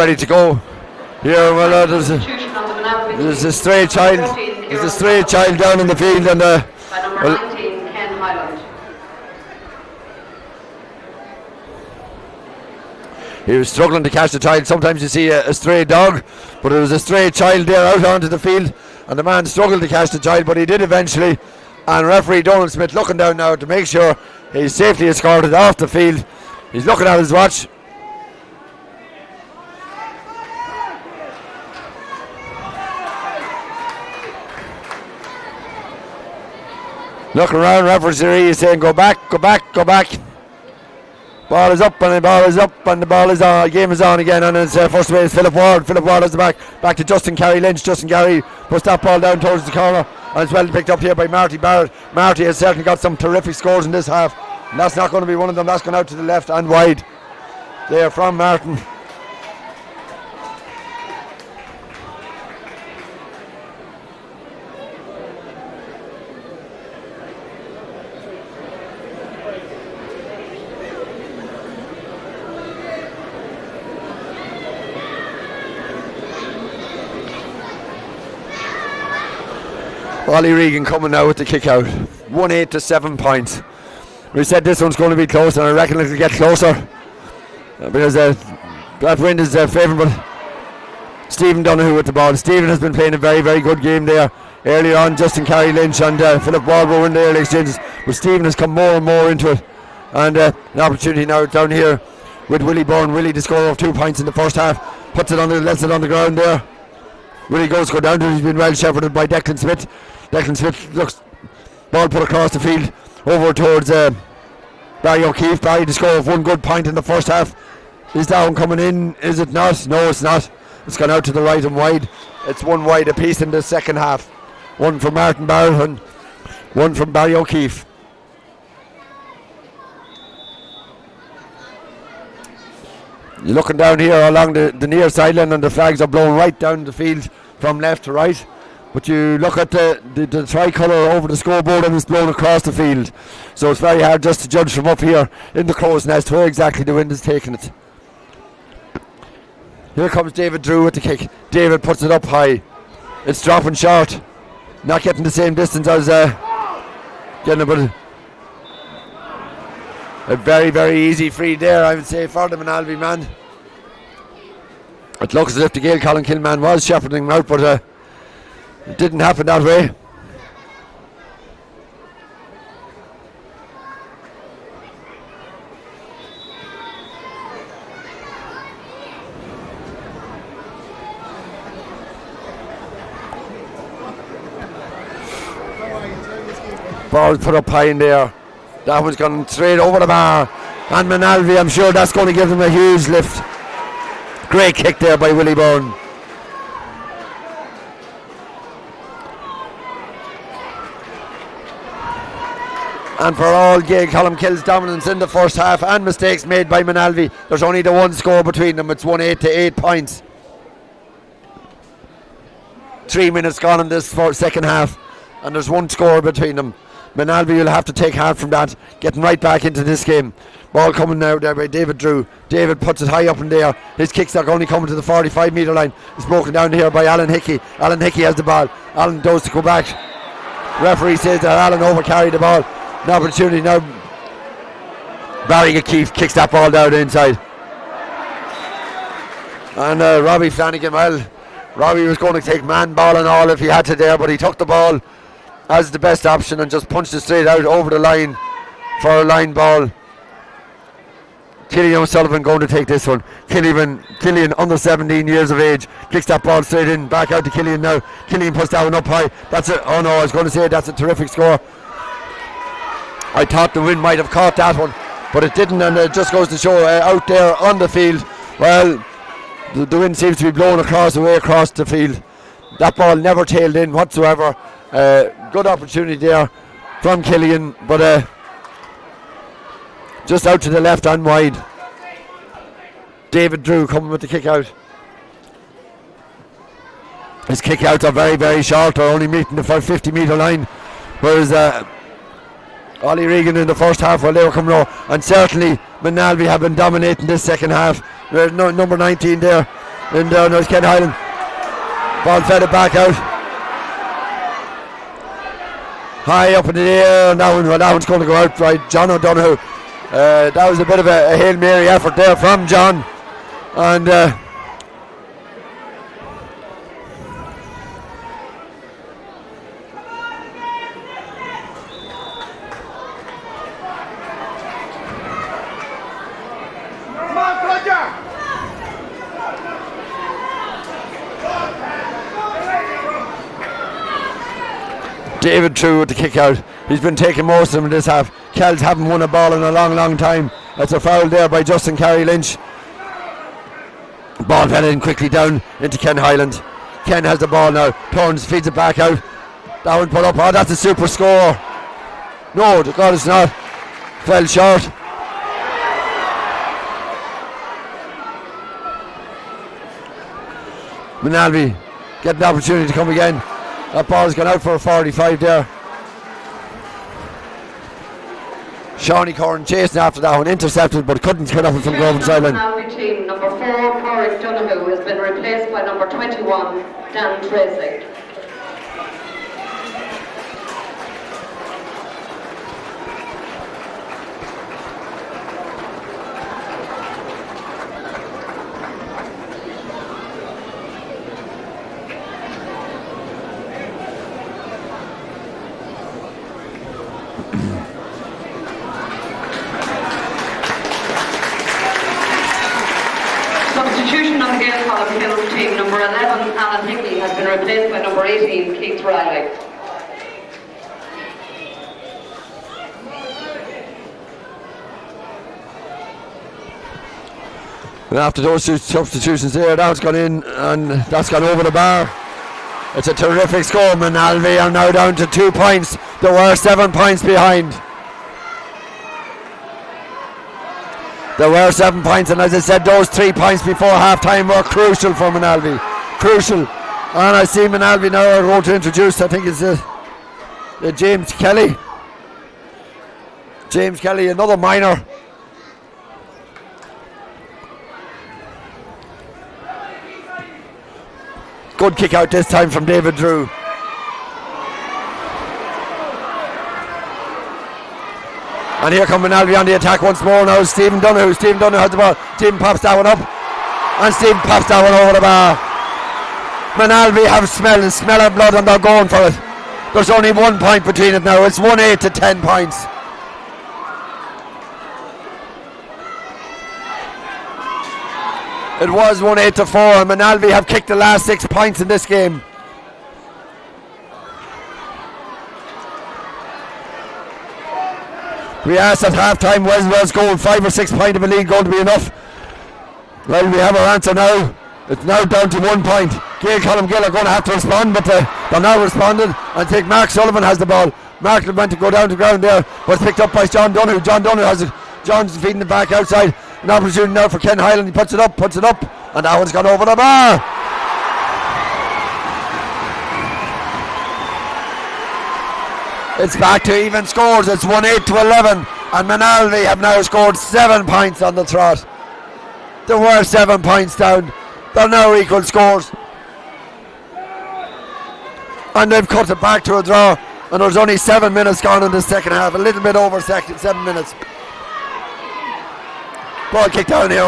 ready to go. Here, well, there's a stray child. There's a stray child down in the field, and by number 19, Ken Highland. he was struggling to catch the child. Sometimes you see a stray dog, but it was a stray child there out onto the field, and the man struggled to catch the child, but he did eventually. And referee Donald Smith looking down now to make sure he's safely escorted off the field. He's looking at his watch. Looking around, referee is saying go back, go back, go back. Ball is up and the ball is up and the ball is on. Game is on again, and it's first away is Philip Ward. Philip Ward is the back to Justin Carey Lynch. Justin Carey puts that ball down towards the corner, and it's well picked up here by Marty Barrett. Marty has certainly got some terrific scores in this half, and that's not going to be one of them. That's gone out to the left and wide there from Martin. Ollie Regan coming now with the kick out. 1-8 to 7 points. We said this one's going to be close, and I reckon it'll get closer because that wind is favourable. Stephen Donoghue with the ball. Stephen has been playing a very, very good game there. Earlier on, Justin Carey Lynch and Philip Ward were in the early exchanges, but Stephen has come more and more into it. And an opportunity now down here with Willie Byrne. Willie to score of 2 points in the first half. Puts it on lets it on the ground there. Willie goes to go down to it. He's been well shepherded by Declan Smith. Declan Smith looks, ball put across the field over towards Barry O'Keefe. Barry to score of 1 good point in the first half. Is that one coming in? Is it not? No, it's not. It's gone out to the right and wide. It's 1 wide apiece in the second half. 1 from Martin Barrett and 1 from Barry O'Keefe. You're looking down here along the near sideline, and the flags are blown right down the field from left to right. But you look at the tricolour over the scoreboard, and it's blown across the field. So it's very hard just to judge from up here in the crow's nest where exactly the wind is taking it. Here comes David Drew with the kick. David puts it up high. It's dropping short. Not getting the same distance as getting a very, very easy free there, I would say, for the Moynalvey man. It looks as if the Gaeil Colmcille man was shepherding him out, but it didn't happen that way. Ball put up high in there. That one's gone straight over the bar. And Moynalvey, I'm sure that's going to give them a huge lift. Great kick there by Willie Byrne. And for all Gaeil Colmcille's dominance in the first half and mistakes made by Moynalvey, there's only the 1 score between them. It's 1-8 to 8 points. 3 minutes gone in this second half, and there's 1 score between them. Moynalvey will have to take heart from that, getting right back into this game. Ball coming now there by David Drew. David puts it high up in there. His kicks are only coming to the 45 metre line. It's broken down here by Alan Hickey. Alan Hickey has the ball. Alan goes to go back. Referee says that Alan overcarried the ball. An opportunity now. Barry O'Keefe kicks that ball down inside. And Robbie Flanagan, well, Robbie was going to take man ball and all if he had to there, but he took the ball as the best option and just punched it straight out over the line for a line ball. Killian O'Sullivan going to take this one. Killian under 17 years of age kicks that ball straight in, back out to Killian now. Killian puts that one up high. That's it. Oh no, I was going to say that's a terrific score. I thought the wind might have caught that one, but it didn't, and it just goes to show out there on the field, well, the wind seems to be blowing away across the field. That ball never tailed in whatsoever. Good opportunity there from Killian, but just out to the left and wide. David Drew coming with the kick out. His kick outs are very, very short. They're only meeting the 50 metre line, whereas Ollie Regan in the first half, well, they were coming low, and certainly Moynalvey have been dominating this second half. There's number 19 there, in down there's Ken Highland. Ball fed it back out. High up in the air, and that one's going to go out right. John O'Donoghue. That was a bit of a Hail Mary effort there from John. And David True with the kick out. He's been taking most of them in this half. Kells haven't won a ball in a long time. That's a foul there by Justin Carey Lynch. Ball fed in quickly down into Ken Highland. Ken has the ball now. Turns, feeds it back out. That one put up. Oh, that's a super score. No, God, it's not. Fell short. Moynalvey getting the opportunity to come again. That ball's gone out for a 45 there. Shawnee Corrin chasing after that one, intercepted but couldn't get up from Groven sideline. Moynalvey team, number 4, Corrick Donoghue, has been replaced by number 21, Dan Tracy. Substitution on the Gaeil Colmcille team, number 11, Alan Hickey, has been replaced by number 18, Keith Riley. And after those two substitutions there, that's gone in and that's gone over the bar. It's a terrific score. Moynalvey are now down to 2 points. They were 7 points behind. There were 7 points, and as I said, those 3 points before half time were crucial for Moynalvey. Crucial. And I see Moynalvey now are going to introduce, I think it's James Kelly. James Kelly, another minor. Good kick out this time from David Drew. And here come Moynalvey on the attack once more now. Stephen Donoghue. Stephen Donoghue has the ball. Stephen pops that one up. And Stephen pops that one over the bar. Moynalvey have smell of blood and they're going for it. There's only 1 point between it now. It's 1-8 to 10 points. It was 1-8 to 4 and Moynalvey have kicked the last 6 points in this game. We asked at half time, was going 5 or 6 points of a lead going to be enough? Well, we have our answer now. It's now down to 1 point. Gaeil Colmcille are going to have to respond, but they're now responding. I think Mark Sullivan has the ball. Mark went to go down to ground there, but it's picked up by John Donoghue. John Donoghue has it. John's feeding it back outside. An opportunity now for Ken Highland. He puts it up, and that one's gone over the bar. It's back to even scores. It's 1-8 to 11, and Moynalvey have now scored 7 points on the trot. There were 7 points down. They're now equal scores, and they've cut it back to a draw. And there's only 7 minutes gone in the second half. A little bit over 7 minutes. Ball kicked down here.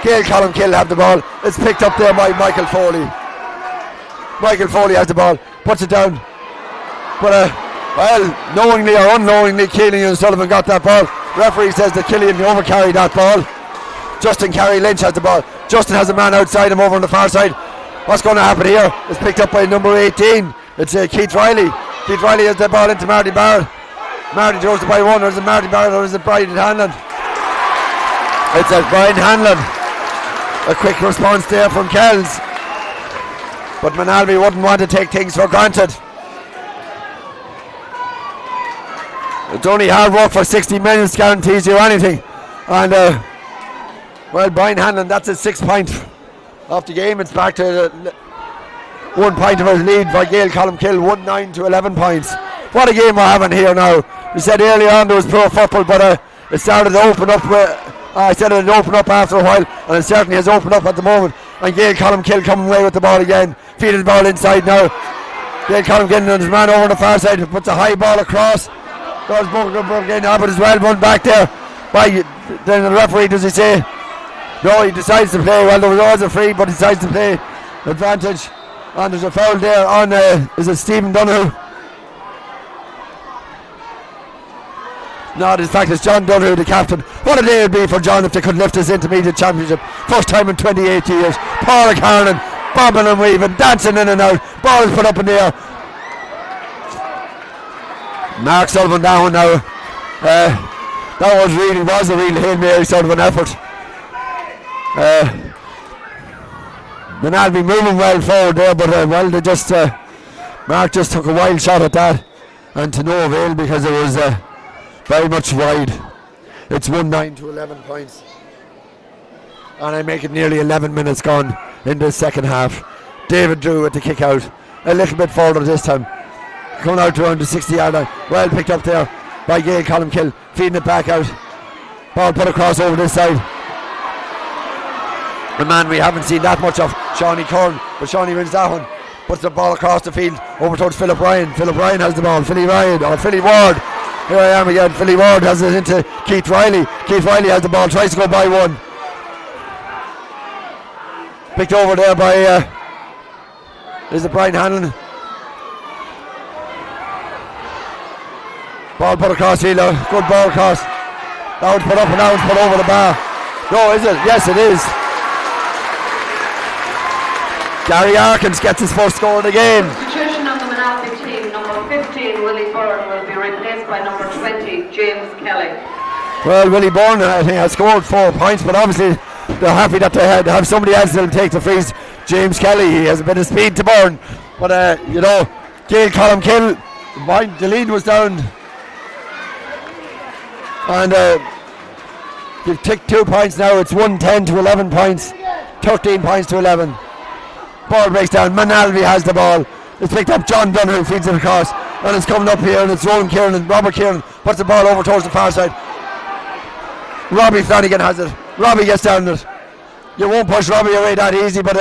Gaeil Colmcille have the ball. It's picked up there by Michael Foley. Michael Foley has the ball, puts it down. But well, knowingly or unknowingly, Keeling and Sullivan got that ball. Referee says that Killian overcarried that ball. Justin Carey Lynch has the ball. Justin has a man outside him over on the far side. What's going to happen here? It's picked up by number 18. It's Keith Riley. Keith Riley has the ball into Marty Barrett. Marty throws it by one. Or is it Marty Barrett or is it Brian Hanlon? It's Brian Hanlon. A quick response there from Kells. But Moynalvey wouldn't want to take things for granted. It's only hard work for 60 minutes guarantees you anything. And well, Brian Hanlon, that's a 6 point off the game. It's back to 1 point of his lead by Gaeil Colmcille, 1-9 to 11 points. What a game we're having here now. We said earlier on there was poor football, but it started to open up. I said it would open up after a while, and it certainly has opened up at the moment. And Gaeil Colmcille coming away with the ball again. Feeding the ball inside now. Gaeil Colmcille and his man over on the far side. Puts a high ball across. Goes Burke in, but it's well run back there. Then the referee, does he say? No, he decides to play. Well, there was always a free, but he decides to play advantage. And there's a foul there on, is it Stephen Donoghue? No, in fact it's John Donoghue, the captain. What a day it would be for John if they could lift this intermediate championship. First time in 28 years. Paul Carnan bobbing and weaving, dancing in and out. Ball is put up in the air. Mark Sullivan down now. That was a real Hail Mary sort of an effort. Moynalvey moving well forward there, but they just Mark just took a wild shot at that, and to no avail because it was very much wide. It's 1-9 to 11 points, and I make it nearly 11 minutes gone in the second half. David Drew at the kick out, a little bit further this time, coming out around the 60-yard line. Well picked up there by Gaeil Colmcille, feeding it back out. Ball put across over this side. A man we haven't seen that much of, Shawnee Curran, but Shawnee wins that one. Puts the ball across the field over towards Philip Ryan. Philip Ryan has the ball. Philly Ward. Here I am again. Philly Ward has it into Keith Riley. Keith Riley has the ball, tries to go by one. Picked over there by is it Brian Hanlon? Ball put across field. Good ball across. That one's put up and that one's put over the bar. No, is it? Yes, it is. Gary Arkins gets his first score of the game. Substitution on the Moynalvey team. Number 15, Willie Byrne, will be replaced by number 20, James Kelly. Well, Willie Byrne, I think, has scored 4 points, but obviously they're happy that they have somebody else that'll take the freeze. James Kelly, he has a bit of speed to burn. But, Gaeil Colmcille, the lead was down. And you've ticked 2 points now. It's 1-10 to 11 points. 13 points to 11. Ball breaks down. Moynalvey has the ball. It's picked up. John Donoghue feeds it across, and it's coming up here, and it's Rowan Kieran and Robert Kieran puts the ball over towards the far side. Robbie Flanagan has it. Robbie gets down it. You won't push Robbie away that easy, but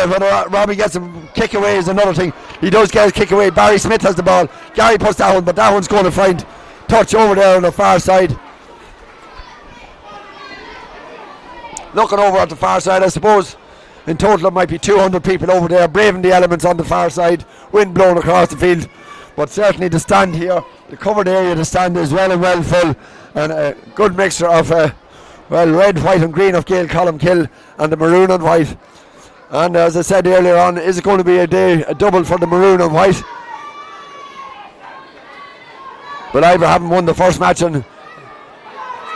Robbie gets a kick away is another thing. He does get a kick away. Barry Smith has the ball. Gary puts that one, but that one's going to find touch over there on the far side. Looking over at the far side, I suppose in total it might be 200 people over there braving the elements on the far side, wind blowing across the field, but certainly the stand here, the covered area, the stand is well and well full, and a good mixture of red, white and green of Gaeil Colmcille and the maroon and white. And as I said earlier on, is it going to be a double for the maroon and white? But Ivor haven't won the first match, and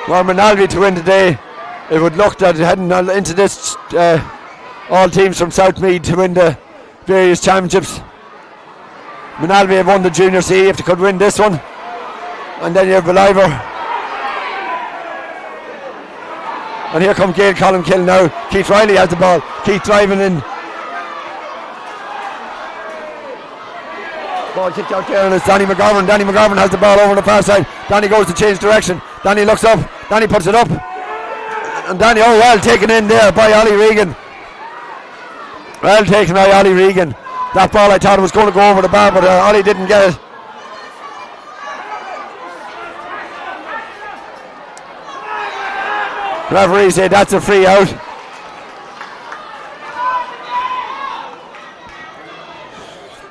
well, Moynalvey to win today, it would look that heading into this all teams from South Meath to win the various championships. Moynalvey have won the Junior C if they could win this one. And then you have Ivor. And here comes Gaeil Colmcille now. Keith Riley has the ball. Keith driving in. Ball kicked out there and it's Danny McGovern. Danny McGovern has the ball over the far side. Danny goes to change direction. Danny looks up. Danny puts it up. And Danny, well taken in there by Ollie Regan. Well taken by Ollie Regan. That ball I thought was going to go over the bar, but Ollie didn't get it. Referee said that's a free out.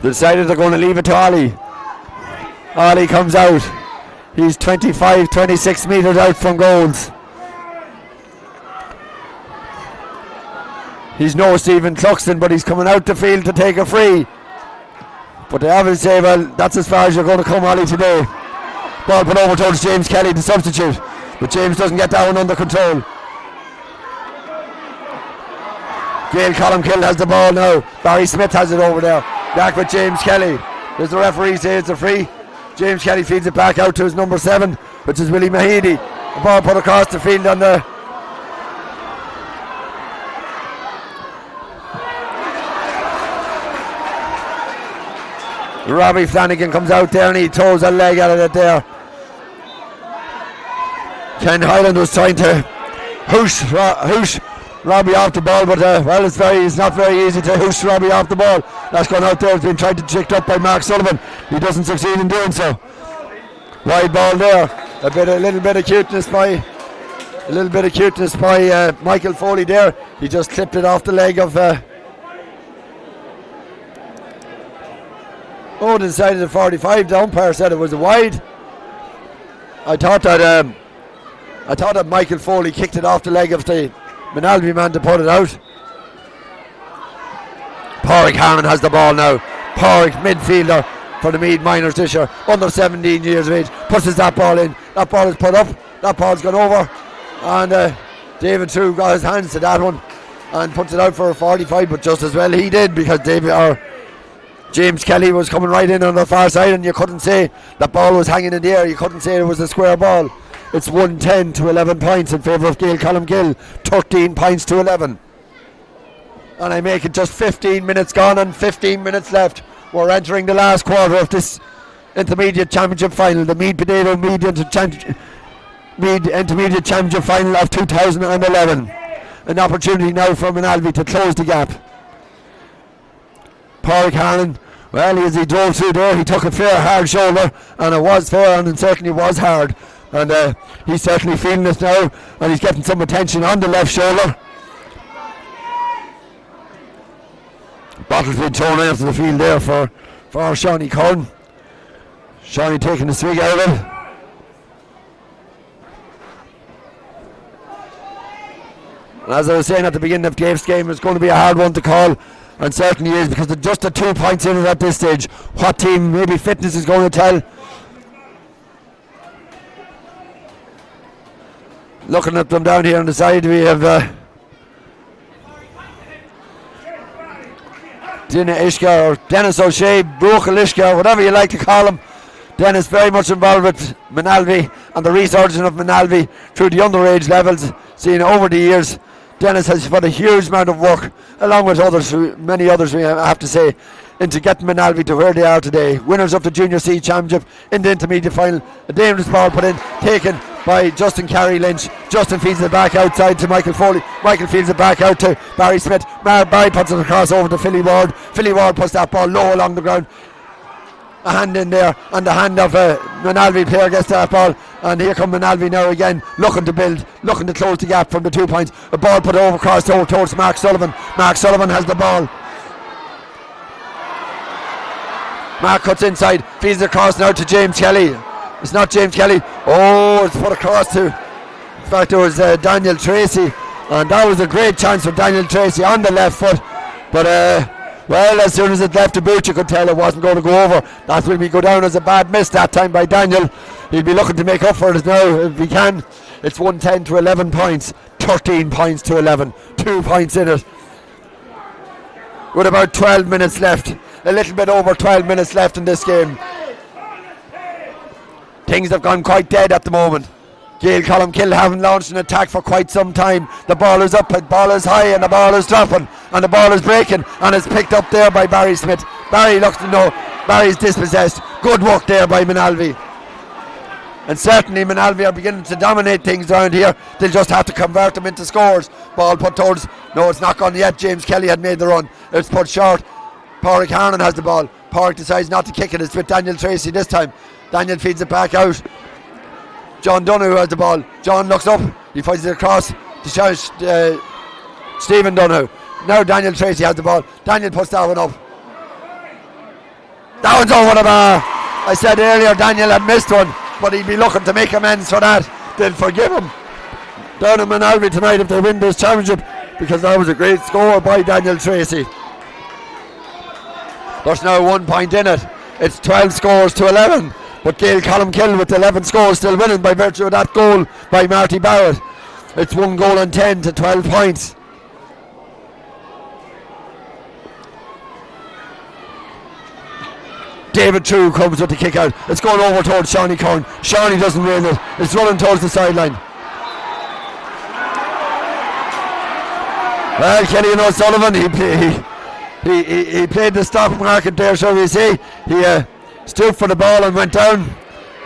They decided they're going to leave it to Ollie. Ollie comes out. He's 26 metres out from goals. He's no Stephen Cluxton, but he's coming out the field to take a free. But they obviously say, well, that's as far as you're going to come, Ollie, today. Ball put over towards James Kelly, the substitute. But James doesn't get that one under control. Gaeil Colmcille has the ball now. Barry Smith has it over there. Back with James Kelly. Does the referee say it's a free? James Kelly feeds it back out to his number 7, which is Willie Mahedy. The ball put across the field on the... Robbie Flanagan comes out there and he throws a leg at it there. Ken Hyland was trying to hoosh Robbie off the ball, but well, it's not very easy to hoosh Robbie off the ball. That's gone out there. It's been tried to tricked up by Mark Sullivan. He doesn't succeed in doing so. Wide ball there. A little bit of cuteness by Michael Foley there. He just clipped it off the leg of the side of the 45. The umpire said it was a wide. I thought that Michael Foley kicked it off the leg of the Moynalvey man to put it out. Pádraig Harnan has the ball now. Pádraig, midfielder for the Meath Miners this year, under 17 years of age, pushes that ball in. That ball is put up. That ball's gone over. And David True got his hands to that one and puts it out for a 45, but just as well he did, because James Kelly was coming right in on the far side, and you couldn't say that ball was hanging in the air. You couldn't say it was a square ball. It's 110 to 11 points in favour of Gaeil Colmcille, 13 points to 11. And I make it just 15 minutes gone and 15 minutes left. We're entering the last quarter of this intermediate championship final, the Meath Potato Meath Intermediate Championship Final of 2011. An opportunity now for Moynalvey to close the gap. Pádraig Harnan, well, as he drove through there, he took a fair hard shoulder, and it was fair, and it certainly was hard. And he's certainly feeling it now, and he's getting some attention on the left shoulder. Bottle's been thrown out of the field there for Shawnee Curran. Shawnee taking the swig out of it. And as I was saying at the beginning of Dave's game, it's going to be a hard one to call, and certainly is, because they're just the 2 points in it at this stage. What team maybe fitness is going to tell. Looking at them down here on the side, we have Dina Ishka, or Dennis O'Shea, Bruchel Ishka, whatever you like to call him. Dennis very much involved with Moynalvey and the resurgence of Moynalvey through the underage levels, seen over the years. Dennis has put a huge amount of work, along with many others we have to say, into getting Moynalvey to where they are today. Winners of the Junior C Championship in the intermediate final. A dangerous ball put in, taken by Justin Carey Lynch. Justin feeds it back outside to Michael Foley. Michael feeds it back out to Barry Smith. Barry puts it across over to Philly Ward. Philly Ward puts that ball low along the ground. A hand in there, and the hand of a Moynalvey player gets that ball, and here come Moynalvey now again, looking to build, looking to close the gap from the 2 points. A ball put over across towards Mark Sullivan. Mark Sullivan has the ball. Mark cuts inside, feeds it across now to James Kelly. It's not James Kelly. Oh, it's put across to, in fact, it was Daniel Tracy, and that was a great chance for Daniel Tracy on the left foot, but well, as soon as it left the boot, you could tell it wasn't going to go over. That will go down as a bad miss that time by Daniel. He'll be looking to make up for it now if he can. It's 110 to 11 points, 13 points to 11, 2 points in it. With about 12 minutes left, a little bit over 12 minutes left in this game. Things have gone quite dead at the moment. Gaeil Colmcille haven't launched an attack for quite some time. The ball is up, the ball is high, and the ball is dropping, and the ball is breaking, and it's picked up there by Barry Smith. Barry looks to know Barry's dispossessed. Good work there by Moynalvey. And certainly Moynalvey are beginning to dominate things around here. They'll just have to convert them into scores. Ball put towards, no, it's not gone yet. James Kelly had made the run. It's put short. Pádraig Harnan has the ball. Pádraig decides not to kick it. It's with Daniel Tracy this time. Daniel feeds it back out. John Donoghue has the ball. John looks up. He fights it across to Stephen Donoghue. Now Daniel Tracy has the ball. Daniel puts that one up. That one's over the bar. I said earlier Daniel had missed one, but he'd be looking to make amends for that. They'll forgive him down in Moynalvey tonight if they win this championship, because that was a great score by Daniel Tracy. There's now 1 point in it. It's 12 scores to 11. But Gaeil Colmcille with 11 scores still winning by virtue of that goal by Marty Barrett. It's 1 goal and 10 to 12 points. David True comes with the kick out. It's going over towards Shawnee Curran. Shawnee doesn't win it. It's running towards the sideline. Well, Kenny O'Sullivan, he played the stop market there, shall we say. He stood for the ball and went down.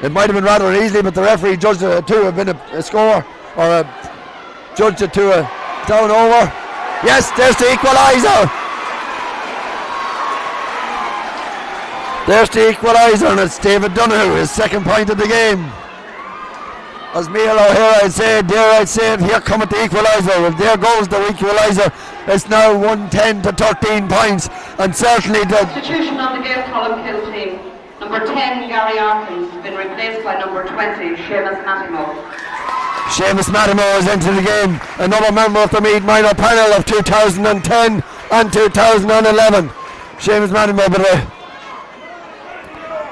It might have been rather easily, but the referee judged it to have been a score, or judged it to Down over. Yes, there's the equaliser. There's the equaliser, and it's David Donoghue, his second point of the game. As Michael O'Hara I'd say it, here cometh the equaliser. Well, there goes the equaliser. It's now 110 to 13 points, and certainly the substitution on the Gaeil Colmcille team. Number 10, Gary Arkins, has been replaced by number 20, Seamus Mattimo. Seamus Mattimo is into the game, another member of the Meath minor panel of 2010 and 2011. Seamus Mattimo, but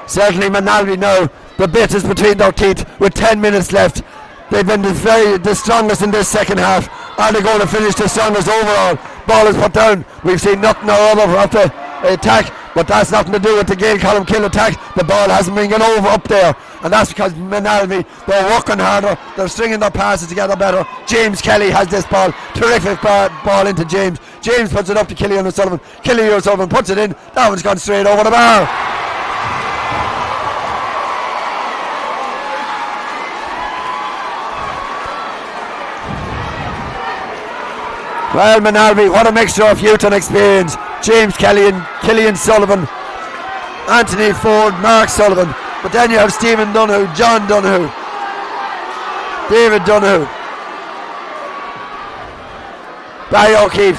certainly Moynalvey now, the bit is between their teeth with 10 minutes left. They've been the strongest in this second half. Are they going to finish the strongest overall? Ball is put down. We've seen nothing or other of the attack, but that's nothing to do with the Gaeil Colmcille attack. The ball hasn't been going over up there, and that's because Moynalvey, they're working harder, they're stringing their passes together better. James Kelly has this ball, terrific ball into James. James puts it up to Killian O'Sullivan. Killian O'Sullivan puts it in. That one's gone straight over the bar. Well, Moynalvey, what a mixture of youth and experience. James Kelly and Killian Sullivan, Anthony Ford, Mark Sullivan. But then you have Stephen Donoghue, John Donoghue, David Donoghue, Barry O'Keefe.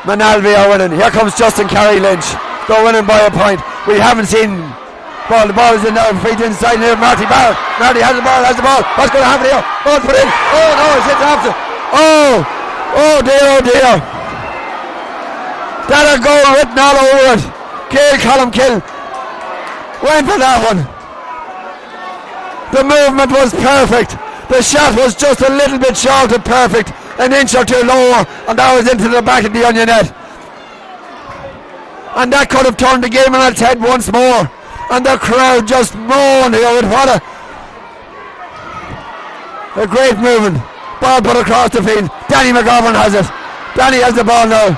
Moynalvey are winning. Here comes Justin Carey Lynch. They're winning by a point. We haven't seen ball. The ball is in now. Feet inside here. Marty Barrett. Marty has the ball. What's going to happen here? Ball put in. Oh no, it's hit the opposite. Oh dear. That a goal written all over it. Gaeil Colmcille went for that one. The movement was perfect. The shot was just a little bit short of perfect. An inch or two lower, and that was into the back of the onion net. And that could have turned the game on its head once more. And the crowd just moaned here with what a great movement. Ball put across the field. Danny McGovern has it. Danny has the ball now.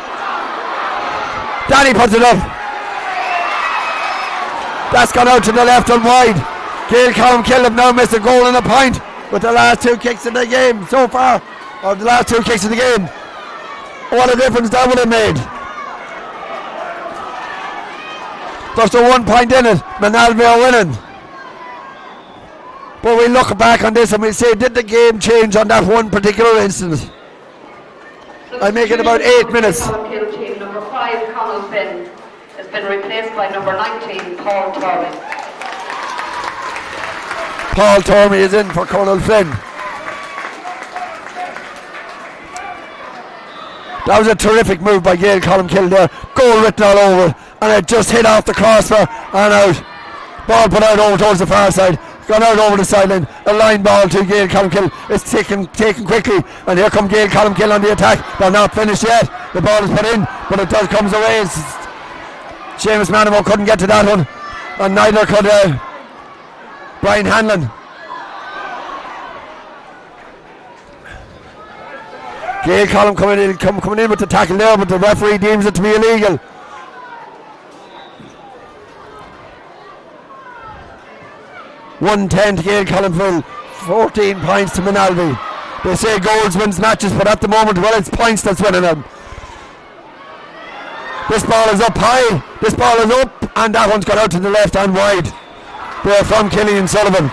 Danny puts it up. That's gone out to the left and wide. Gaeil Colmcille have now missed a goal and a point with the last two kicks in the game so far. Or the last two kicks in the game. What a difference that would have made. There's a 1 point in it. Moynalvey are winning. But we look back on this and we say, did the game change on that one particular instance? I make it about 8 minutes. Team number 5, Conal Finn, has been replaced by number 19, Paul Tormey. Paul Tormey is in for Conal Finn. That was a terrific move by Gaeil Colmcille there. Goal written all over it, and it just hit off the crossbar and out. Ball put out over towards the far side. Gone out over the sideline. A line ball to Gaeil Colmcille. It's taken quickly, and here come Gaeil Colmcille on the attack. They're not finished yet. The ball is put in, but it does comes away. Seamus Mattimo couldn't get to that one, and neither could Brian Hanlon. Gaeil Colmcille coming in with the tackle there, but the referee deems it to be illegal. (110) to Gaeil Colmcille, 14 points to Moynalvey. They say goals wins matches, but at the moment, well, it's points that's winning them. This ball is up high, this ball is up, and that one's got out to the left and wide. There from Killian Sullivan.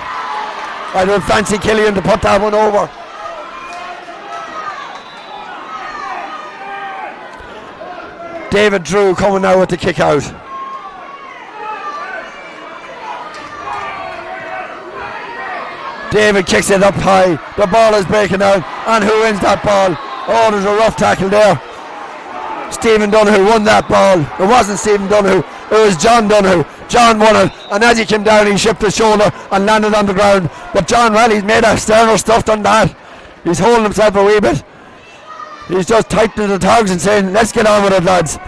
I don't fancy Killian to put that one over. David Drew coming now with the kick out. David kicks it up high. The ball is breaking out. And who wins that ball? Oh, there's a rough tackle there. Stephen Donoghue won that ball. It wasn't Stephen Donoghue. It was John Donoghue. John won it. And as he came down, he shipped his shoulder and landed on the ground. But John, well, he's made a sterner stuff than that. He's holding himself a wee bit. He's just tightening the togs and saying, let's get on with it, lads.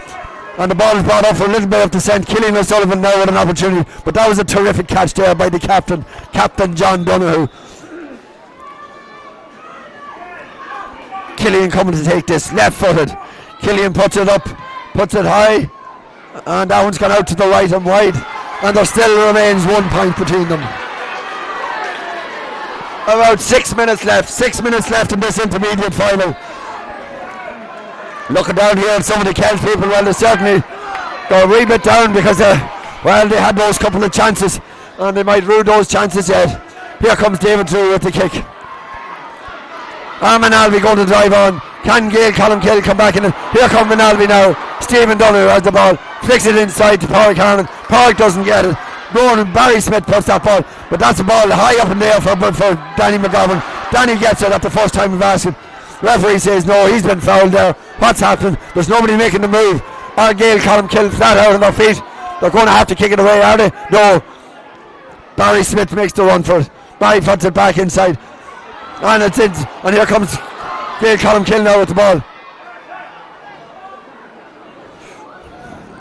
And the ball is brought up for a little bit of descent. Killian O'Sullivan now with an opportunity. But that was a terrific catch there by the captain, Captain John Donoghue. Killian coming to take this, left-footed. Killian puts it up, puts it high. And that one's gone out to the right and wide. And there still remains 1 point between them. About 6 minutes left. 6 minutes left in this intermediate final. Looking down here at some of the Celt people, well, they certainly got a wee bit down because they had those couple of chances and they might rue those chances yet. Here comes David Drew with the kick. Moynalvey going to drive on. Can Gaeil Colmcille come back in? Here comes Moynalvey now. Stephen Donoghue has the ball. Flicks it inside to Pádraig Harlan. Pádraig doesn't get it. Barry Smith puts that ball, but that's a ball high up in the air for Danny McGovern. Danny gets it at the first time of asking. Referee says no, he's been fouled there. What's happened? There's nobody making the move. Are Gaeil Colmcille flat out on their feet? They're going to have to kick it away, are they? No. Barry Smith makes the run for it. Barry puts it back inside. And it's in. And here comes Gaeil Colmcille now with the ball.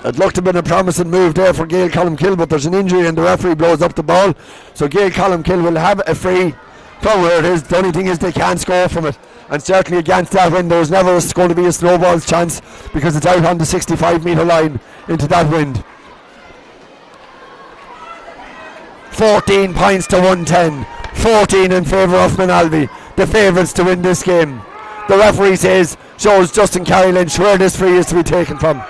It looked to have been a promising move there for Gaeil Colmcille, but there's an injury and the referee blows up the ball. So Gaeil Colmcille will have a free from where it is. The only thing is they can't score from it. And certainly against that wind, there's never going to be a snowball's chance because it's out on the 65-metre line into that wind. 14 points to 110. 14 in favour of Moynalvey, the favourites to win this game. The referee shows Justin Carey Lynch where this free is to be taken from.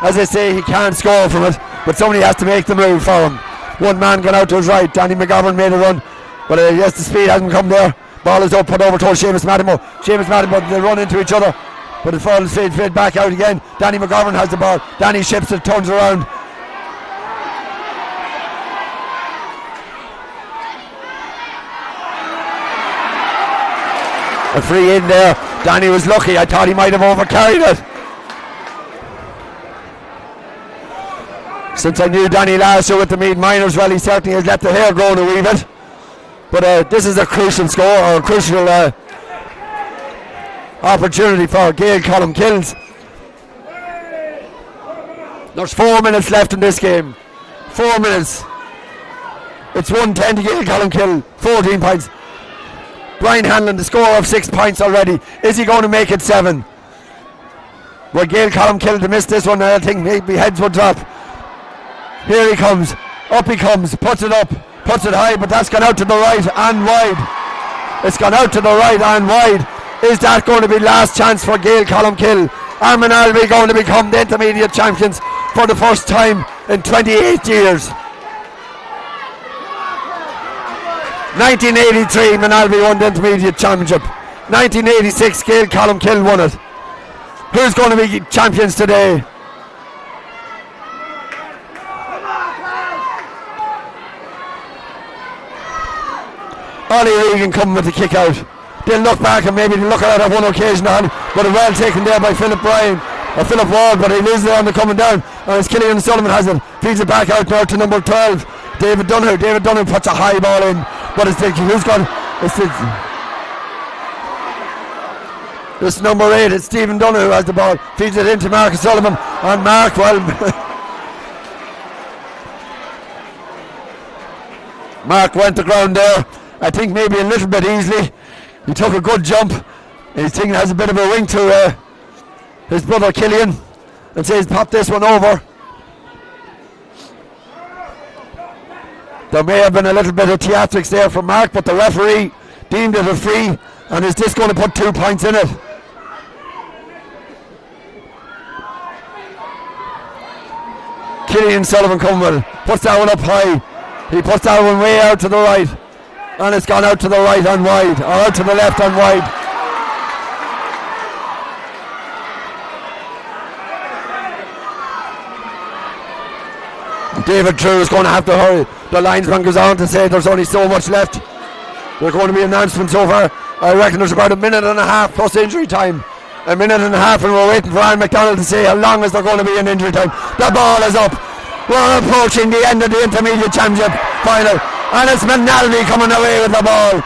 As I say, he can't score from it, but somebody has to make the move for him. One man gone out to his right. Danny McGovern made a run, but yes, the speed hasn't come there. Ball is up, put over towards Seamus Maddimo. Seamus Maddimo, they run into each other, but it falls fade back out again. Danny McGovern has the ball. Danny ships it, turns around. A free in there. Danny was lucky. I thought he might have overcarried it. Since I knew Danny last year with the Meath Miners, well, he certainly has let the hair grow a wee bit. But this is a crucial score, or a crucial opportunity for Gaeil Colmcille. There's 4 minutes left in this game. 4 minutes. It's 110 to Gaeil Colmcille. 14 points. Brian Hanlon, the score of 6 points already. Is he going to make it 7? Well, Gaeil Colmcille to miss this one, I think maybe heads would drop. Here he comes. Up he comes. Puts it up. Puts it high, but that's gone out to the right and wide. It's gone out to the right and wide. Is that going to be last chance for Gaeil Colmcille? Are Moynalvey going to become the intermediate champions for the first time in 28 years? 1983, Moynalvey won the intermediate championship. 1986, Gaeil Colmcille won it. Who's going to be champions today? Ollie Regan coming with the kick out. They'll look back and maybe they'll look at it on one occasion on, but a well taken there by Philip Ward, but he loses it on the coming down. And as Killian Sullivan has it, feeds it back out now to number 12, David Donoghue. David Donoghue puts a high ball in, but it's number 8, it's Stephen Donoghue has the ball, feeds it into Marcus Sullivan, and Mark, well, Mark went the ground there, I think maybe a little bit easily. He took a good jump. His thing has a bit of a wing to his brother Killian, and says pop this one over. There may have been a little bit of theatrics there from Mark, but the referee deemed it a free, and is just going to put 2 points in it. Killian Sullivan coming with it, puts that one up high. He puts that one way out to the right, and it's gone out to the right and wide, or out to the left and wide. David Drew is going to have to hurry. The linesman goes on to say there's only so much left. There are going to be announcements over. I reckon there's about a minute and a half plus injury time. A minute and a half, and we're waiting for Aaron McDonald to say how long is there going to be in injury time. The ball is up. We're approaching the end of the intermediate championship final, and it's Moynalvey coming away with the ball.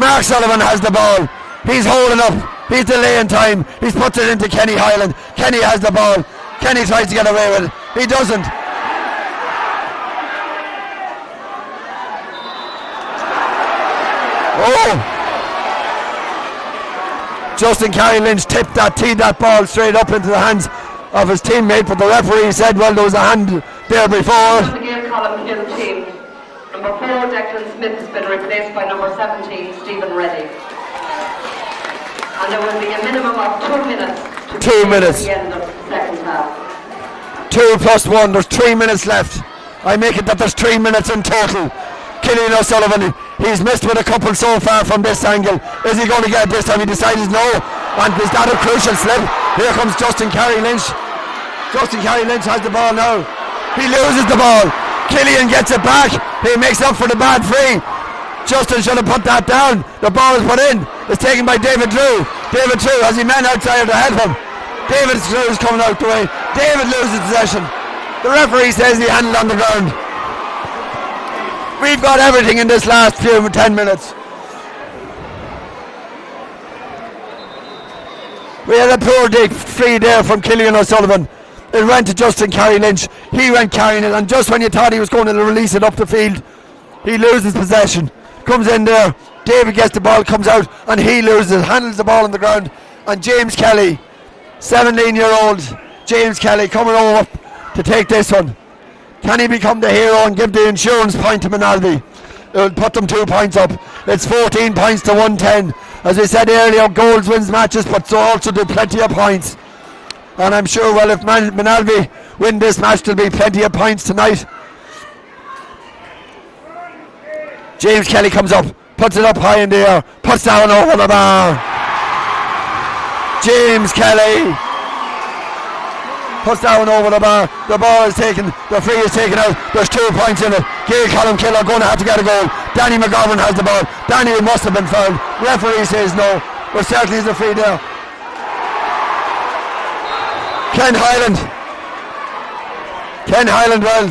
Mark Sullivan has the ball. He's holding up. He's delaying time. He's put it into Kenny Hyland. Kenny has the ball. Kenny tries to get away with it. He doesn't. Oh! Justin Carey Lynch teed that ball straight up into the hands of his teammate, but the referee said, well, there was a hand there before. The Gaeil Colmcille team. Number 4, Declan Smith, has been replaced by number 17, Stephen Reddy. And there will be a minimum of 2 minutes to 2 minutes. the end of the second half. 2 plus 1, there's 3 minutes left. I make it that there's 3 minutes in total. Cillian O'Sullivan, he's missed with a couple so far from this angle. Is he going to get it this time? He decides no. And is that a crucial slip? Here comes Justin Carey-Lynch. Justin Carey-Lynch has the ball now. He loses the ball. Cillian gets it back. He makes up for the bad free. Justin should have put that down. The ball is put in. It's taken by David Drew. David Drew has he men outside to help him. David Drew is coming out the way. David loses possession. The referee says he handled on the ground. We've got everything in this last 10 minutes. We had a poor dig free there from Cillian O'Sullivan. It went to Justin Carey-Lynch. He went carrying it, and just when you thought he was going to release it up the field, he loses possession. Comes in there. David gets the ball, comes out, and he loses, handles the ball on the ground. And James Kelly, 17-year-old James Kelly, coming over to take this one. Can he become the hero and give the insurance point to Moynalvey? It will put them 2 points up. It's 14 points to 110. As we said earlier, goals wins matches, but so also do plenty of points. And I'm sure, well, if Moynalvey win this match, there'll be plenty of points tonight. James Kelly comes up, puts it up high in the air, puts down over the bar. James Kelly puts down over the bar. The ball is taken, the free is taken out. There's 2 points in it. Gaeil Colmcille are going to have to get a goal. Danny McGovern has the ball. Danny must have been fouled. Referee says no, but certainly is a free there. Ken Highland well.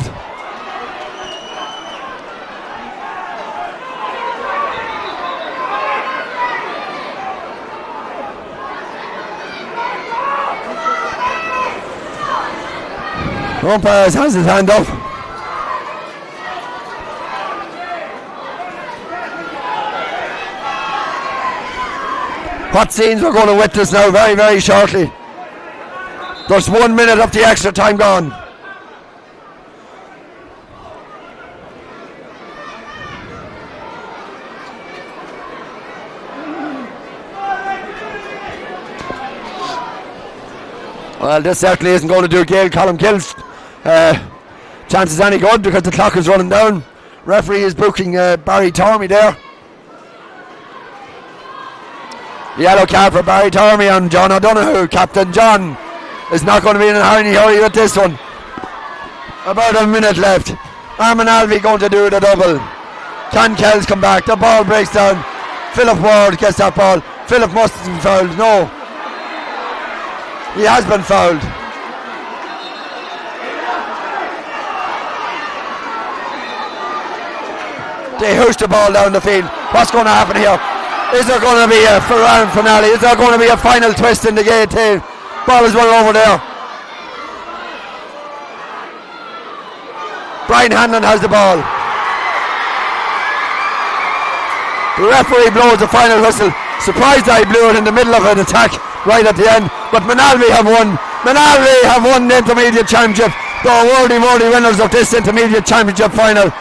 Umpire has his hand up. What scenes we're going to witness now very, very shortly. There's 1 minute of the extra time gone. Well, this certainly isn't going to do Gaeil Colmcille's chances any good because the clock is running down. Referee is booking Barry Tormey there. Yellow card for Barry Tormey on John O'Donoghue. Captain John is not going to be in a hurry with this one. About a minute left. Moynalvey going to do the double. Can Kells come back? The ball breaks down. Philip Ward gets that ball. Philip must have been fouled. No. He has been fouled. They hoosh the ball down the field. What's going to happen here? Is there going to be a round finale? Is there going to be a final twist in the Gaeil team? Ball is running over there. Brian Hanlon has the ball. The referee blows the final whistle. Surprised I blew it in the middle of an attack right at the end. But Moynalvey have won. Moynalvey have won the intermediate championship. They are worthy winners of this intermediate championship final.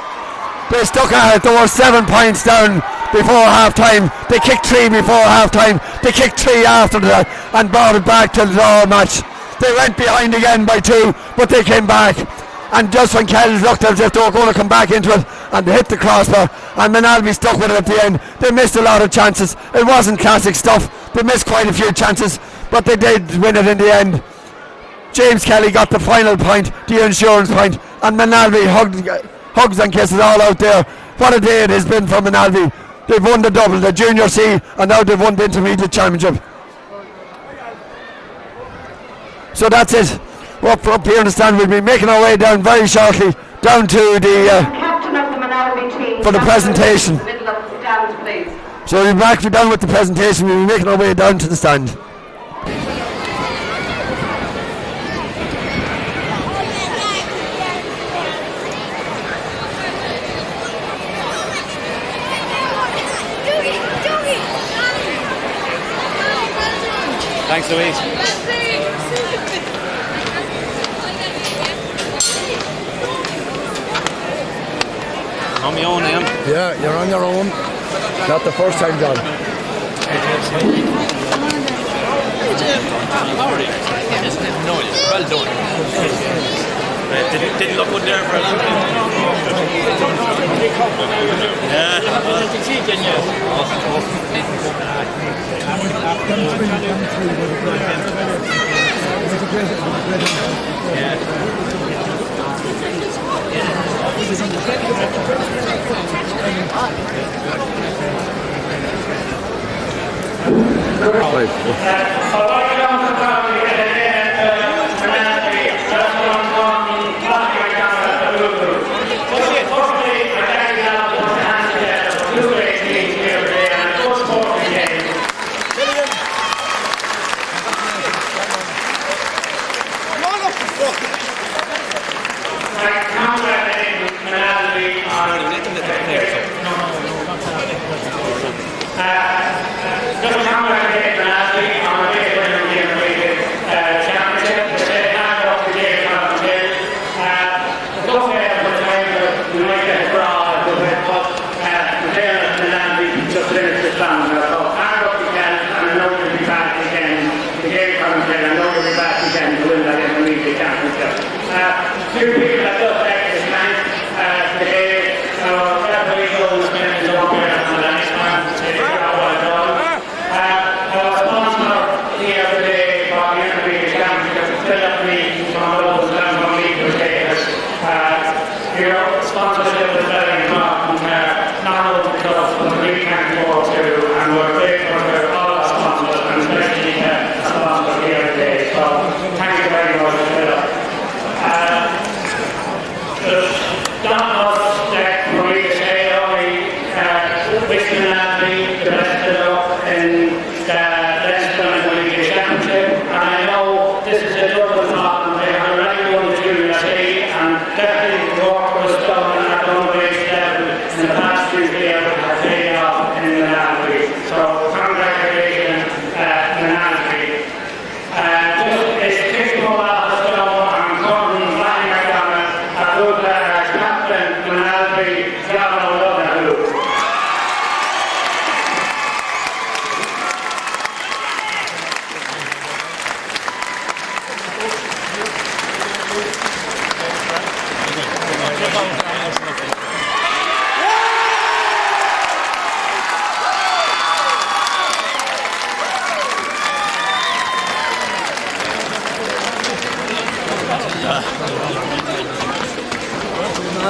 They stuck at it. They were 7 points down before half time. They kicked 3 before half time. They kicked 3 after that and brought it back to the draw match. They went behind again by 2, but they came back. And just when Kells looked as if they were going to come back into it, and they hit the crossbar, and Moynalvey stuck with it at the end. They missed a lot of chances. It wasn't classic stuff. They missed quite a few chances, but they did win it in the end. James Kelly got the final point, the insurance point, and Moynalvey hugs and kisses all out there. What a day it has been for Moynalvey. They've won the double, the Junior C, and now they've won the intermediate championship. So that's it. We're up here in the stand. We'll be making our way down very shortly, down to the Captain of the Moynalvey team for the presentation. Middle of the stand, please. So we'll be back, we're done with the presentation. We'll be making our way down to the stand. Thanks, Louise. On my own, I am. Yeah, you're on your own. Not the first time, John. Well done. Didn't look good there for a little bit. Yeah.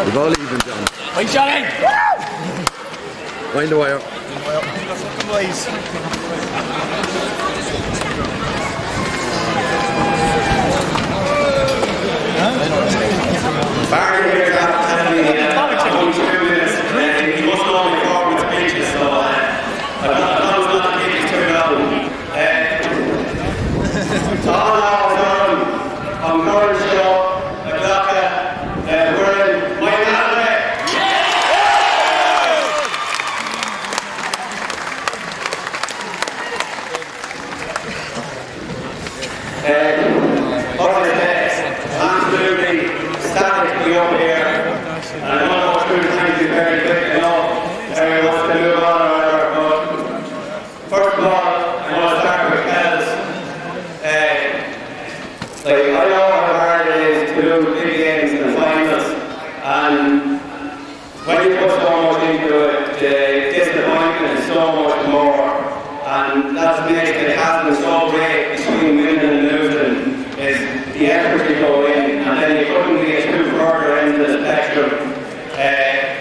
We've all even done. Right, Johnny! Wind the wire. Barry here got telling me only 2 minutes and he must only perform with speeches, so I was not keeping too long. To all our done, I'm going to show the Glocka, we're in Moynalvey. Absolutely static to be up here, and I want to go through the things very quick. I know everyone wants to move on or whatever, but first of all, I want to start with Gaeil's. I know how hard it is to do big games in the finals, and when you put so much into it, the disappointment is so much more, and that's what makes it happen so great between winning and losing, is the effort you go in, and then you couldn't get too further into the spectrum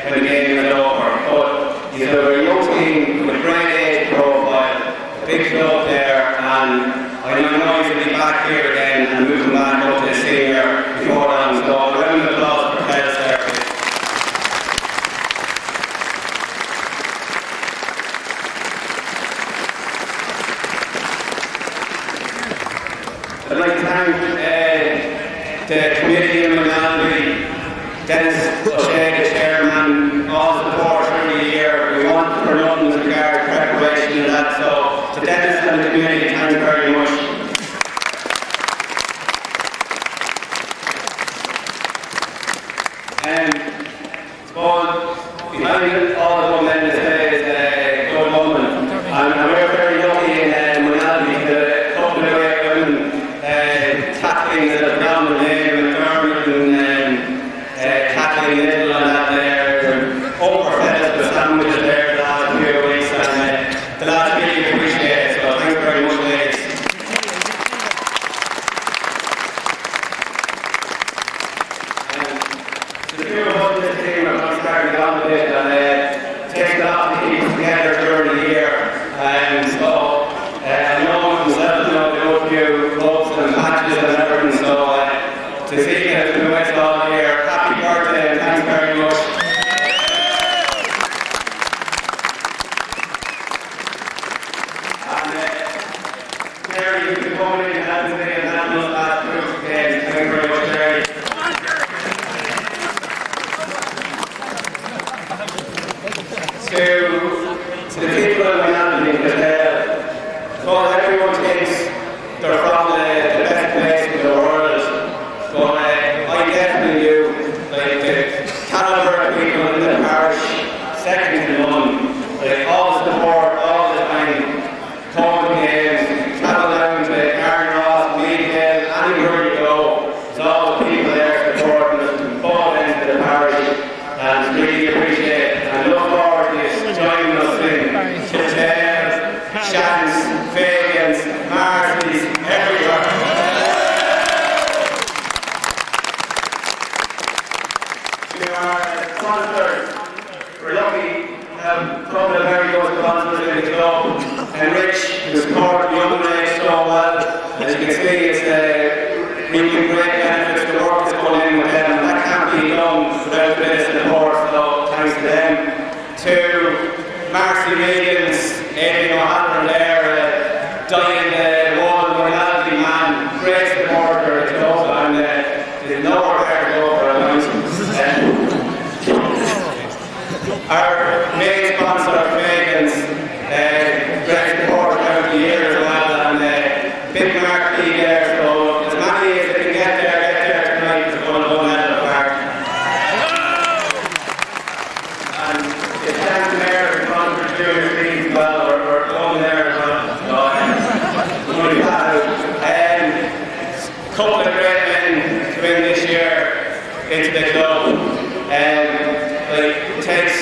when the game is over. But he's a young team with a great age profile, a big club there, and I know he's going to be back here again and moving back up to the senior before long. So a round of applause for Gaeil there. I'd like to thank the committee in Moynalvey, Dennis O'Shea, the chairman, all the support through the year. We want for nothing with regard to preparation and that. So to Dennis and the committee, thank you very much. Behind all the women today is a good woman. And we're very lucky in Moynalvey to a couple of great women the two of us in this team are going to start to on a bit and take a lot to keep us together during the year. And so, I know myself, they go to few clubs and matches and everything, so to see you through the West all year, happy birthday and thanks very much. Terry, you can come in and have the day and have those last groups again. Thank you very much, Terry. To the people in Moynalvey, because everyone thinks they're from the best place in the world, but I definitely do. Like the calibre of people in the parish, second to none. Like all the support, all the time, come to games, travel down to Carnross, Meath, anywhere you go. There's all the people there supporting us from both ends of the parish, and really appreciate it. And look forward to you joining us in Gaeil, Shans, Fagans, Marleys, everywhere. To our sponsors, we're lucky to have a couple of very good sponsors in the club. And Rich, who support the young race so well. As you can see, it's reaping great benefits. The work that's going in with them, and that can't be done without a bit of support, so thanks to them. To Marcy Regan's, Adrian O'Halloran there, dying the wall of Moynalvey man, great supporter, and there's nowhere there to go for it. Our main sponsor, Fagans, great support throughout the year as well, and big marquee there, so as many as they can get there tonight, is going to go out of the park. And the Shannon Mayor is on for junior team as well, we're going there as well, so really proud. A couple of great men come in this year into the club, like takes.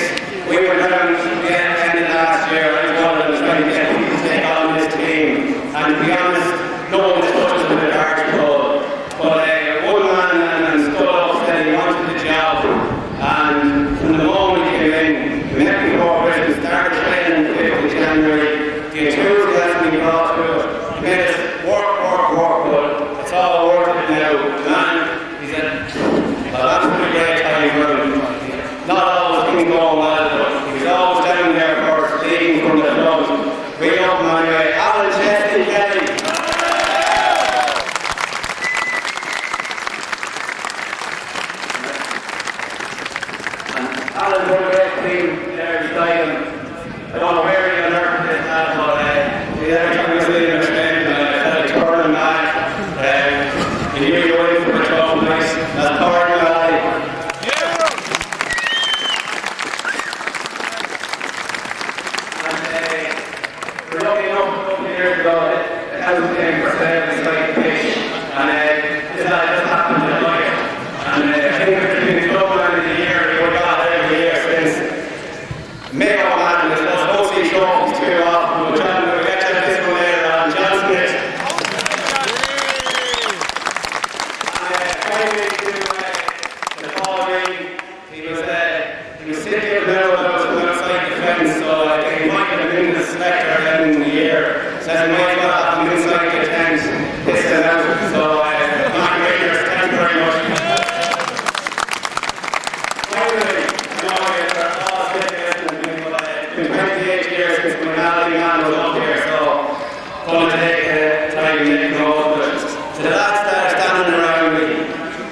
We were down at the end of last year, I was one of them trying to get people to take on this team. And to be honest, no one touches them with a hard pull. But one man stood up, said he wanted the job. And from the moment he came in, we met before Christmas, started training on the 5th of January. The enthusiasm he brought to it made us work, but it's all worth it now. Man, he said, well, that's been a great time for him. Not always things going well, but he was always down there for us, leading from the club. We up my way. Alan Chesty Kelly. And Alan put a great team there beside him. I don't know where he on earth this lad, but every time we see him in the game, I said I'd turn him back. He knew you were in for a 12 nights. That's part of my life. We're lucky enough a couple of years ago, it hasn't been for sale beside the pitch, and this just happened to like it. And I think it's been so long in the year, we would have got it every year since Mayo Madness. Let's go see trophies too often. We'll get to this one later on. John Smith. And finally to the Paul Green, he was sitting in the middle of those outside the fence, so he might have been the selector then in the year. Says he might have been inside the tent, pissed it out. So, Mark Raiders, thank you very much. Finally, I know it's all sick listening, but it's been 28 years since Moynalvey man was up here, so going to take time to make the most of it. To the lads that are standing around me,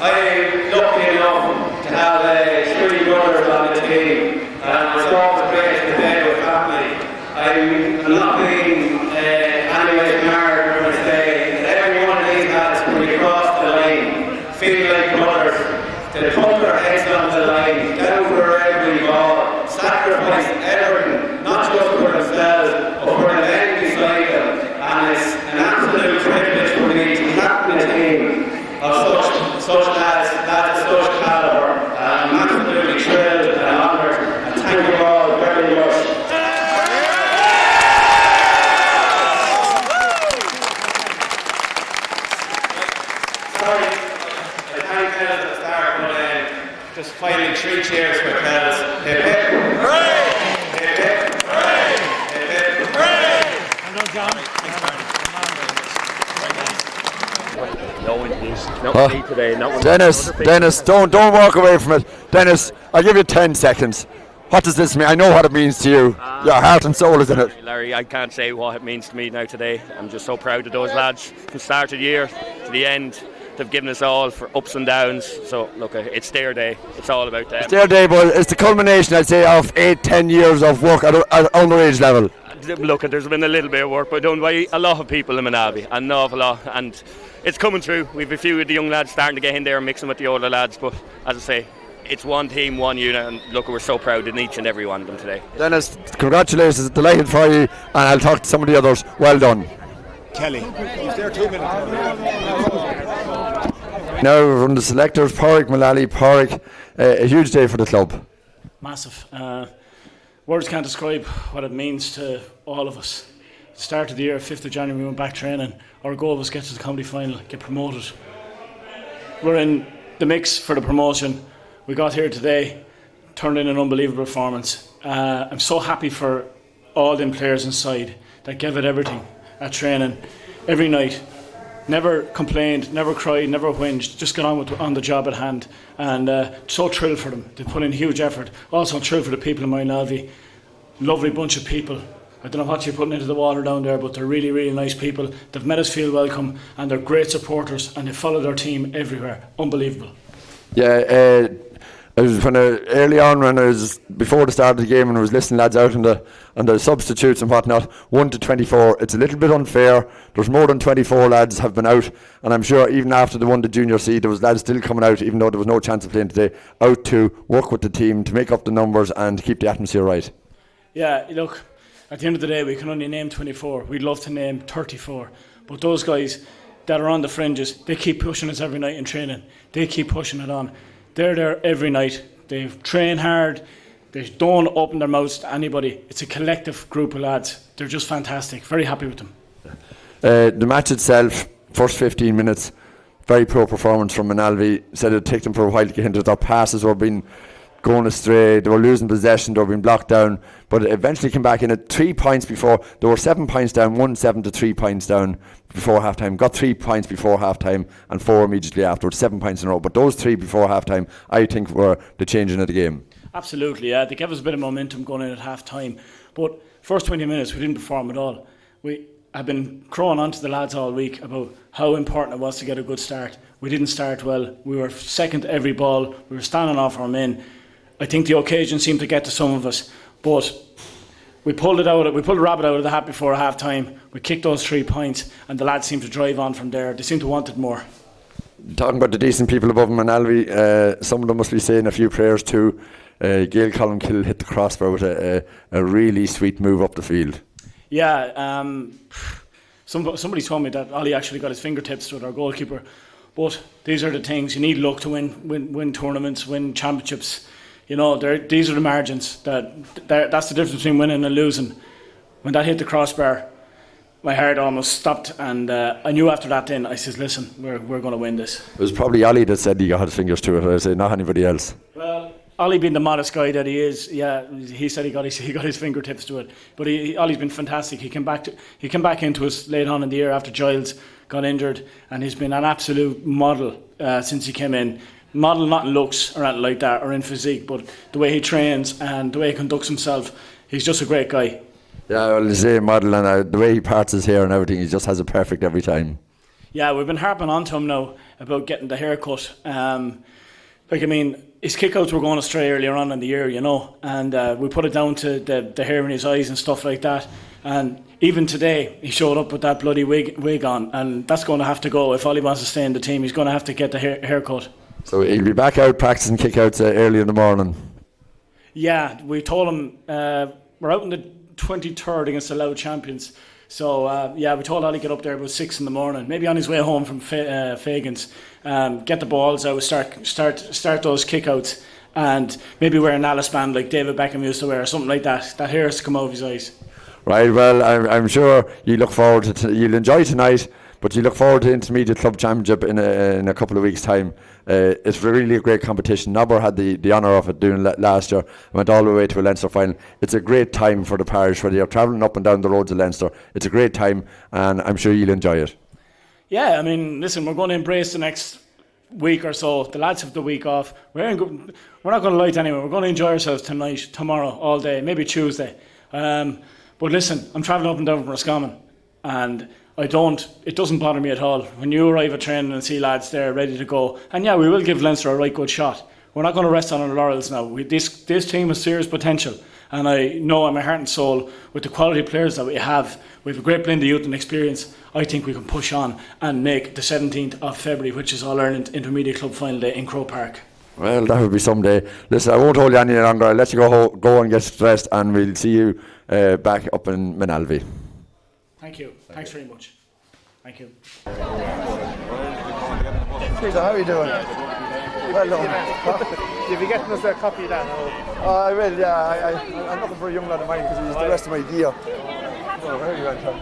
I'm lucky enough to have 3 brothers on the team. It's always great to play with family. I'm not being anyways married when I say that every one of these lads, when we cross the line, feel like brothers. They put their heads on the line, down for every ball, sacrifice everything, not just for themselves, but for the men beside them. And it's an absolute privilege for me to captain a team of such lads of such calibre. I'm absolutely thrilled and honoured. Thank you all very much. Just finally 3 cheers for Kells. Hip hip. Hooray! Hip hip. Hooray! Hip hip. Hooray! Well done, John. No one is not me today. Not Dennis, don't walk away from it. Dennis, I'll give you 10 seconds. What does this mean? I know what it means to you. Your heart and soul is in it. Larry, I can't say what it means to me now today. I'm just so proud of those lads from start of the year to the end. They've given us all for ups and downs. So look, it's their day. It's all about them. It's their day, but it's the culmination, I'd say, of 8-10 years of work at underage level. Look, there's been a little bit of work, but done by a lot of people in Moynalvey, an awful lot, and it's coming through. We've a few of the young lads starting to get in there and mixing with the older lads, but as I say, it's one team, one unit, and look, we're so proud in each and every one of them today. Dennis, congratulations, delighted for you, and I'll talk to some of the others. Well done. Kelly. He's there 2 minutes. Now from the selectors, Pádraig Mullally. Pádraig, a huge day for the club. Massive. Words can't describe what it means to all of us. Start of the year, 5th of January, we went back training. Our goal was get to the county final, get promoted. We're in the mix for the promotion. We got here today, turned in an unbelievable performance. I'm so happy for all them players inside that gave it everything at training every night. Never complained, never cried, never whinged, just got on the job at hand. And so thrilled for them. They put in huge effort. Also thrilled for the people in Moynalvey. Lovely bunch of people. I don't know what you're putting into the water down there, but they're really, really nice people. They've made us feel welcome, and they're great supporters, and they followed our team everywhere. Unbelievable. Yeah, I was early on when I was before the start of the game and I was listening lads out on the substitutes and whatnot, 1 to 24. It's a little bit unfair. There's more than 24 lads have been out, and I'm sure even after the won the junior C, there was lads still coming out, even though there was no chance of playing today, out to work with the team to make up the numbers and keep the atmosphere right. Yeah, look, at the end of the day, we can only name 24. We'd love to name 34, but those guys that are on the fringes, they keep pushing us every night in training. They keep pushing it on. They're there every night. They train hard. They don't open their mouths to anybody. It's a collective group of lads. They're just fantastic. Very happy with them. The match itself, first 15 minutes, very poor performance from Moynalvey. Said it'd take them for a while to get into it. Their passes were being going astray. They were losing possession. They were being blocked down. But it eventually came back in at 3 points before. They were 7 points down, 1-7 to 3 points down before half time. Got 3 points before half time and 4 immediately afterwards. 7 points in a row. But those 3 before half time, I think, were the changing of the game. Absolutely, yeah. They gave us a bit of momentum going in at half time. But first 20 minutes, we didn't perform at all. I've been crowing on to the lads all week about how important it was to get a good start. We didn't start well. We were second to every ball. We were standing off our men. I think the occasion seemed to get to some of us, but we pulled the rabbit out of the hat before half time. We kicked those 3 points, and the lads seemed to drive on from there. They seemed to want it more. Talking about the decent people above Moynalvey, some of them must be saying a few prayers too. Gaeil Colmcille hit the crossbar with a really sweet move up the field. Yeah, somebody told me that Ollie actually got his fingertips with our goalkeeper. But these are the things you need luck to win tournaments, win championships. You know, these are the margins. That's the difference between winning and losing. When that hit the crossbar, my heart almost stopped, and I knew after that. Then I said, "Listen, we're going to win this." It was probably Ollie that said he got his fingers to it. I say not anybody else. Well, Ollie, being the modest guy that he is, yeah, he said he got his fingertips to it. But Ollie's been fantastic. He came back into us late on in the year after Giles got injured, and he's been an absolute model since he came in. Model not in looks or anything like that, or in physique, but the way he trains and the way he conducts himself. He's just a great guy. Yeah, well, the same model, and the way he parts his hair and everything, he just has it perfect every time. Yeah, we've been harping on to him now about getting the haircut. His kickouts were going astray earlier on in the year, you know, and we put it down to the hair in his eyes and stuff like that. And even today, he showed up with that bloody wig on, and that's going to have to go. If Ollie wants to stay in the team, he's going to have to get the haircut. So he'll be back out practicing kickouts early in the morning. Yeah, we told him we're out on the 23rd against the Louth champions. So we told Ollie get up there about 6 in the morning, maybe on his way home from Fagan's, get the balls out, start those kickouts, and maybe wear an Alice band like David Beckham used to wear, or something like that. That hair has to come out of his eyes. Right, well, I'm sure you look forward to you'll enjoy tonight, But you look forward to Intermediate Club Championship in a couple of weeks' time. It's really a great competition. Nobber had the honour of it doing last year. Went all the way to a Leinster final. It's a great time for the parish, whether you're travelling up and down the roads of Leinster. It's a great time, and I'm sure you'll enjoy it. Yeah, I mean, listen, we're going to embrace the next week or so. The lads have the week off. We're not going to lie to anyone. We're going to enjoy ourselves tonight, tomorrow, all day, maybe Tuesday. But listen, I'm travelling up and down from Roscommon, and it doesn't bother me at all when you arrive at training and see lads there ready to go. And yeah, we will give Leinster a right good shot. We're not going to rest on our laurels now. This team has serious potential, and I know in my heart and soul, with the quality of players that we have a great blend of youth and experience. I think we can push on and make the 17th of February, which is All-Ireland Intermediate Club Final Day in Croke Park. Well, that would be someday. Listen, I won't hold you any longer. I'll let you go and get dressed, and we'll see you back up in Moynalvey. Thank you. Thanks very much. Thank you. Peter, how are you doing? Well done. You'll be getting us a copy of that now. I will, yeah. I'm looking for a young lad of mine because he's the rest of my gear. Oh, very well done.